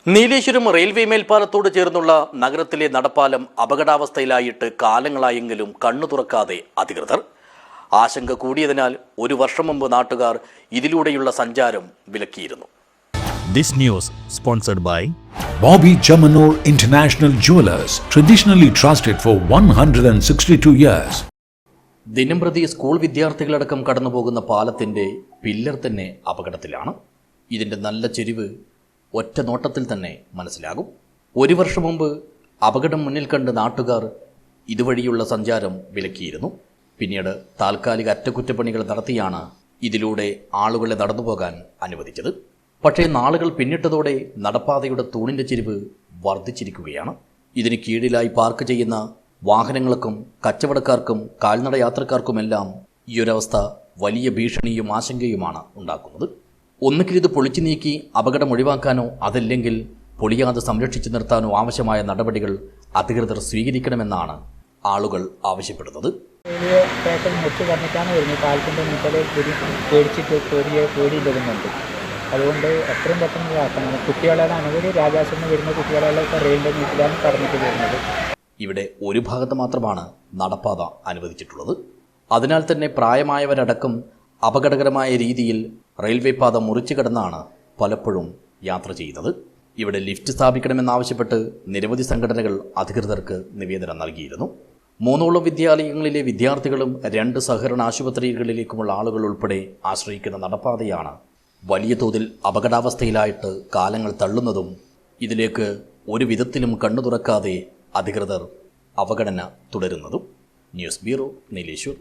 Nileshwaram railway മേൽപ്പാലത്തോട് ചേർന്നുള്ള നഗരത്തിലെ നടപ്പാലം അപകടാവസ്ഥയിലായിട്ട് കാലങ്ങളായെങ്കിലും കണ്ണു തുറക്കാതെ അധികൃതർ. ആശങ്ക കൂടിയതിനാൽ ഒരു വർഷം മുമ്പ് നാട്ടുകാർ ഇതിലൂടെയുള്ള സഞ്ചാരം വിലക്കിയിരുന്നു. This news sponsored by Bobby Chamanur International Jewelers, traditionally trusted for 162 years. ദിനംപ്രതി സ്കൂൾ വിദ്യാർത്ഥികളടക്കം കടന്നുപോകുന്ന പാലത്തിൻ്റെ പില്ലർ തന്നെ അപകടത്തിലാണ്. ഇതിൻ്റെ നല്ല ചെരിവ് ഒറ്റ നോട്ടത്തിൽ തന്നെ മനസ്സിലാകും. ഒരു വർഷം മുമ്പ് അപകടം മുന്നിൽ കണ്ട് നാട്ടുകാർ ഇതുവഴിയുള്ള സഞ്ചാരം വിലക്കിയിരുന്നു. പിന്നീട് താൽക്കാലിക അറ്റകുറ്റപ്പണികൾ നടത്തിയാണ് ഇതിലൂടെ ആളുകളെ നടന്നുപോകാൻ അനുവദിച്ചത്. പക്ഷേ നാളുകൾ പിന്നിട്ടതോടെ നടപ്പാതയുടെ തൂണിൻ്റെ ചെരിവ് വർദ്ധിച്ചിരിക്കുകയാണ്. ഇതിന് കീഴിലായി പാർക്ക് ചെയ്യുന്ന വാഹനങ്ങൾക്കും കച്ചവടക്കാർക്കും കാൽനട യാത്രക്കാർക്കുമെല്ലാം ഈ ഒരവസ്ഥ വലിയ ഭീഷണിയും ആശങ്കയുമാണ് ഉണ്ടാക്കുന്നത്. ഒന്നുകിൽ ഇത് പൊളിച്ചു നീക്കി അപകടം ഒഴിവാക്കാനോ അതല്ലെങ്കിൽ പൊളിയാതെ സംരക്ഷിച്ചു നിർത്താനോ ആവശ്യമായ നടപടികൾ അധികൃതർ സ്വീകരിക്കണമെന്നാണ് ആളുകൾ ആവശ്യപ്പെടുന്നത്. വലിയ പേപ്പർ മുറിച്ച് പറഞ്ഞിട്ടാണ് വരുന്നത്. പാലത്തിൻ്റെ മുന്നിൽ പേടിച്ചിട്ട് പേടിയിടുന്നുണ്ട്. അതുകൊണ്ട് എത്രയും പെട്ടെന്ന് ഇതാക്കണം. കുട്ടികളാണ് അനുകൂലി രാജാസിന് വരുന്ന കുട്ടികളെല്ലാം ഇപ്പോൾ റെയിലിൻ്റെ മുന്നിലാണ് കടന്നിട്ട് വരുന്നത്. ഇവിടെ ഒരു ഭാഗത്ത് മാത്രമാണ് നടപ്പാത അനുവദിച്ചിട്ടുള്ളത്. അതിനാൽ തന്നെ പ്രായമായവരടക്കം അപകടകരമായ രീതിയിൽ റെയിൽവേ പാത മുറിച്ചു കടന്നാണ് പലപ്പോഴും യാത്ര ചെയ്യുന്നത്. ഇവിടെ ലിഫ്റ്റ് സ്ഥാപിക്കണമെന്നാവശ്യപ്പെട്ട് നിരവധി സംഘടനകൾ അധികൃതർക്ക് നിവേദനം നൽകിയിരുന്നു. 3 വിദ്യാലയങ്ങളിലെ വിദ്യാർത്ഥികളും 2 സഹകരണ ആശുപത്രികളിലേക്കുമുള്ള ആളുകൾ ഉൾപ്പെടെ ആശ്രയിക്കുന്ന നടപ്പാതയാണ് വലിയ തോതിൽ അപകടാവസ്ഥയിലായിട്ട് കാലങ്ങൾ തള്ളുന്നതും ഇതിലേക്ക് ഒരു വിധത്തിലും കണ്ണു തുറക്കാതെ അധികൃതർ അവഗണന തുടരുന്നതും. News bureau, Nileshwar.